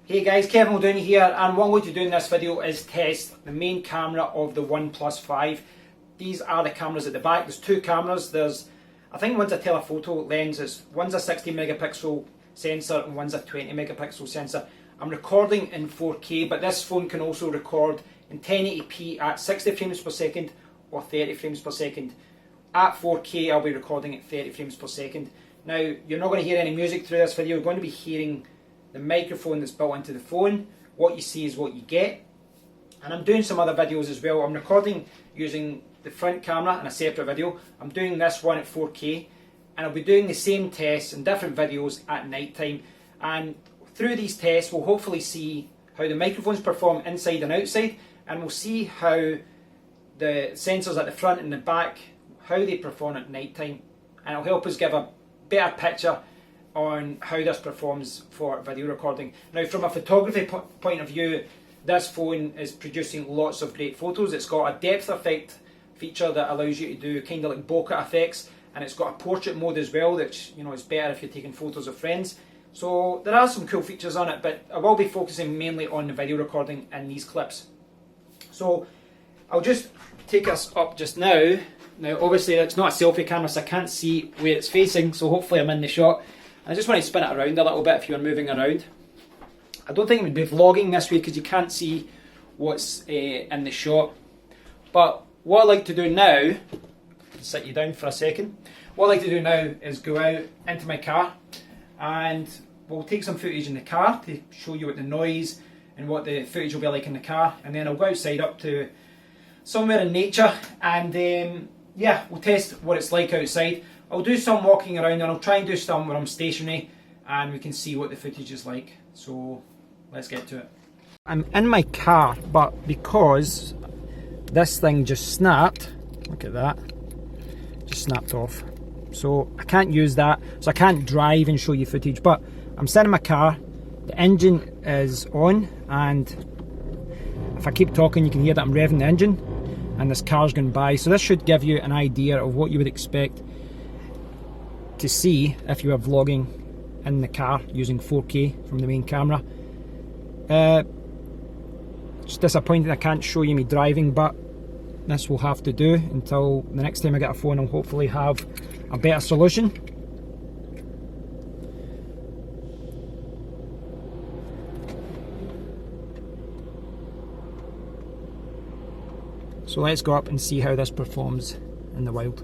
Hey guys, Kevin Muldowney here, and what I'm going to do in this video is test the main camera of the OnePlus 5. These are the cameras at the back. There's two cameras. I think one's a telephoto lens, one's a 60 megapixel sensor and one's a 20 megapixel sensor. I'm recording in 4K, but this phone can also record in 1080p at 60 frames per second or 30 frames per second. At 4K I'll be recording at 30 frames per second. Now, you're not going to hear any music through this video. You're going to be hearing the microphone that's built into the phone. What you see is what you get. And I'm doing some other videos as well. I'm recording using the front camera in a separate video. I'm doing this one at 4K, and I'll be doing the same tests in different videos at night time. And through these tests we'll hopefully see how the microphones perform inside and outside, and we'll see how the sensors at the front and the back, how they perform at night time, and it'll help us give a better picture on how this performs for video recording. Now, from a photography point of view, this phone is producing lots of great photos. It's got a depth effect feature that allows you to do kind of like bokeh effects, and it's got a portrait mode as well, which is better if you're taking photos of friends. So there are some cool features on it, but I will be focusing mainly on the video recording in these clips. So I'll just take us up just now. Now obviously it's not a selfie camera, so I can't see where it's facing, so hopefully I'm in the shot. I just want to spin it around a little bit if you're moving around. I don't think it would be vlogging this way because you can't see what's in the shot. But what I like to do now, sit you down for a second, what I like to do now is go out into my car, and we'll take some footage in the car to show you what the noise and what the footage will be like in the car, and then I'll go outside up to somewhere in nature, and yeah, we'll test what it's like outside. I'll do some walking around, and I'll try and do some where I'm stationary, and we can see what the footage is like. So let's get to it. I'm in my car, but because this thing just snapped, look at that, just snapped off. So I can't use that, so I can't drive and show you footage, but I'm sitting in my car, the engine is on, and if I keep talking you can hear that I'm revving the engine, and this car's going by. So this should give you an idea of what you would expect to see if you were vlogging in the car using 4K from the main camera. It's disappointing I can't show you me driving, but this will have to do until the next time I get a phone. I'll hopefully have a better solution. So let's go up and see how this performs in the wild.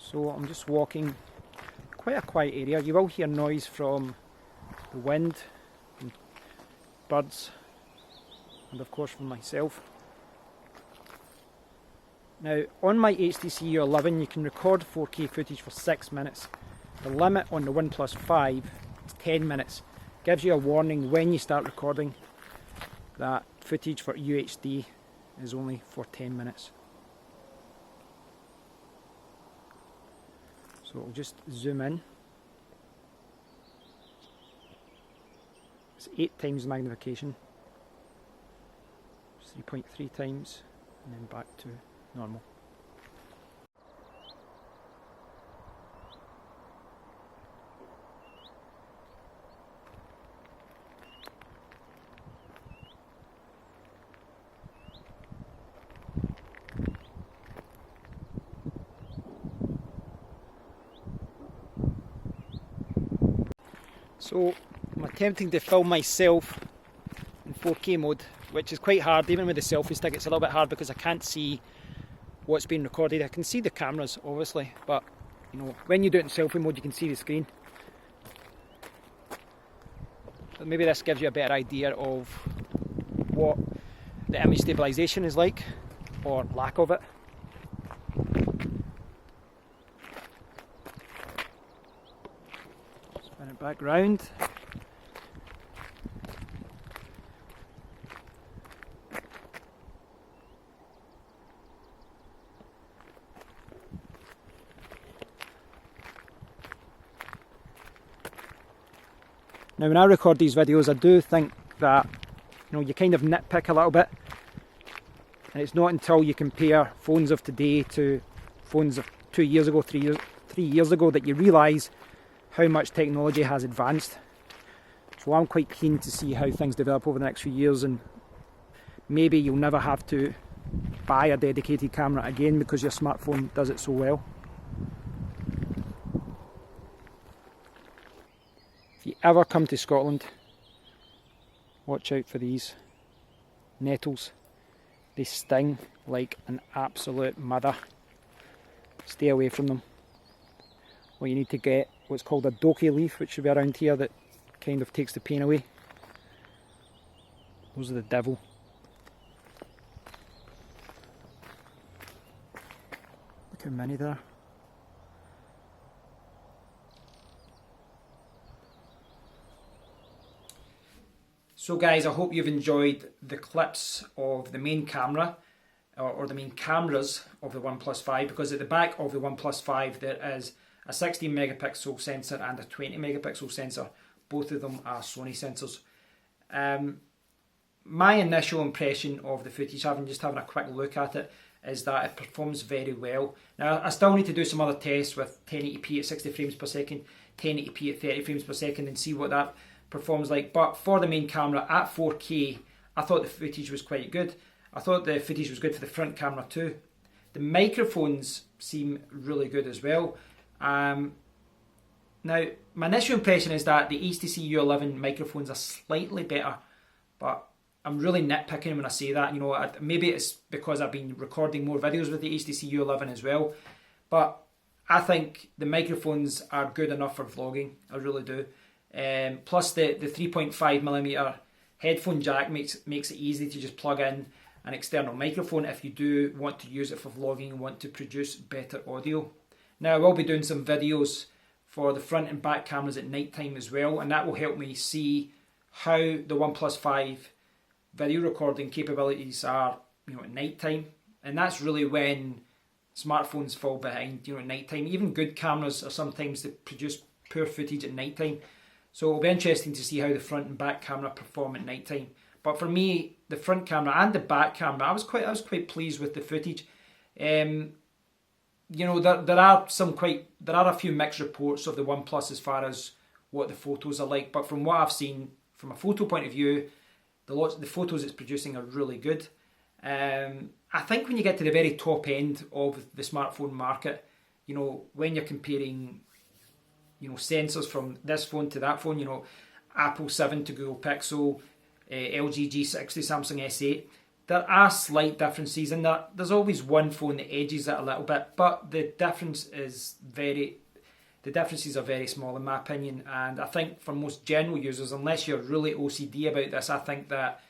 So I'm just walking quite a quiet area. You will hear noise from the wind, from birds, and of course from myself. Now, on my HTC U11 you can record 4K footage for 6 minutes. The limit on the OnePlus 5 is 10 minutes. Gives you a warning when you start recording that footage for UHD is only for 10 minutes. So I'll just zoom in. It's 8 times magnification, 3.3 times, and then back to normal. So I'm attempting to film myself in 4K mode, which is quite hard. Even with the selfie stick it's a little bit hard because I can't see what's being recorded. I can see the cameras obviously, but when you do it in selfie mode you can see the screen. But maybe this gives you a better idea of what the image stabilisation is like, or lack of it. Spin it back round. Now when I record these videos, I do think that, you know, you kind of nitpick a little bit, and it's not until you compare phones of today to phones of 2 years ago, 3 years ago, that you realise how much technology has advanced. So I'm quite keen to see how things develop over the next few years, and maybe you'll never have to buy a dedicated camera again because your smartphone does it so well. If you ever come to Scotland, watch out for these nettles. They sting like an absolute mother. Stay away from them. Or you need to get what's called a doki leaf, which should be around here, that kind of takes the pain away. Those are the devil. Look how many there are. So guys, I hope you've enjoyed the clips of the main camera, or the main cameras of the OnePlus 5, because at the back of the OnePlus 5 there is a 16 megapixel sensor and a 20 megapixel sensor. Both of them are Sony sensors. My initial impression of the footage, having a quick look at it, is that it performs very well. Now I still need to do some other tests with 1080p at 60 frames per second, 1080p at 30 frames per second, and see what that performs like. But for the main camera at 4K, I thought the footage was quite good. I thought the footage was good for the front camera too. The microphones seem really good as well. Now, my initial impression is that the HTC U11 microphones are slightly better, but I'm really nitpicking when I say that. You know, maybe it's because I've been recording more videos with the HTC U11 as well, but I think the microphones are good enough for vlogging. I really do. Plus the 3.5mm headphone jack makes it easy to just plug in an external microphone if you do want to use it for vlogging and want to produce better audio. Now I will be doing some videos for the front and back cameras at night time as well, and that will help me see how the OnePlus 5 video recording capabilities are, you know, at night time. And that's really when smartphones fall behind, you know, at night time. Even good cameras are sometimes that produce poor footage at night time. So it'll be interesting to see how the front and back camera perform at night time. But for me, the front camera and the back camera, I was quite pleased with the footage. You know, there are a few mixed reports of the OnePlus as far as what the photos are like. But from what I've seen, from a photo point of view, the photos it's producing are really good. I think when you get to the very top end of the smartphone market, you know, when you're comparing, you know, sensors from this phone to that phone, you know, Apple 7 to Google Pixel, LG G60, Samsung S8, there are slight differences in that. There's always one phone that edges it a little bit, but the differences are very small in my opinion. And I think for most general users, unless you're really OCD about this, I think that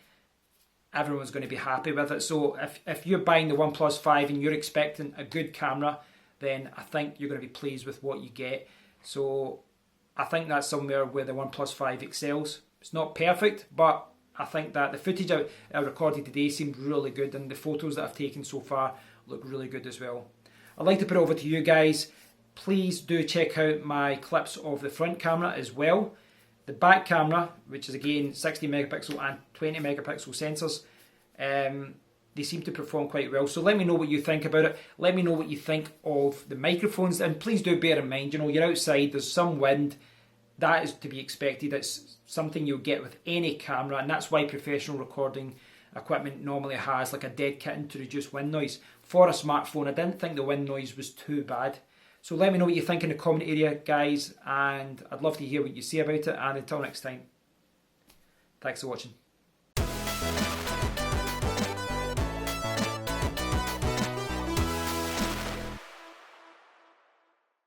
everyone's going to be happy with it. So if you're buying the OnePlus 5 and you're expecting a good camera, then I think you're going to be pleased with what you get. So I think that's somewhere where the OnePlus 5 excels. It's not perfect, but I think that the footage I recorded today seemed really good, and the photos that I've taken so far look really good as well. I'd like to put it over to you guys. Please do check out my clips of the front camera as well. The back camera, which is again 60 megapixel and 20 megapixel sensors, they seem to perform quite well. So let me know what you think about it. Let me know what you think of the microphones, and please do bear in mind, you know, you're outside, there's some wind. That is to be expected. It's something you'll get with any camera, and that's why professional recording equipment normally has like a dead kitten to reduce wind noise. For a smartphone, I didn't think the wind noise was too bad. So let me know what you think in the comment area, guys, and I'd love to hear what you say about it. And until next time, thanks for watching.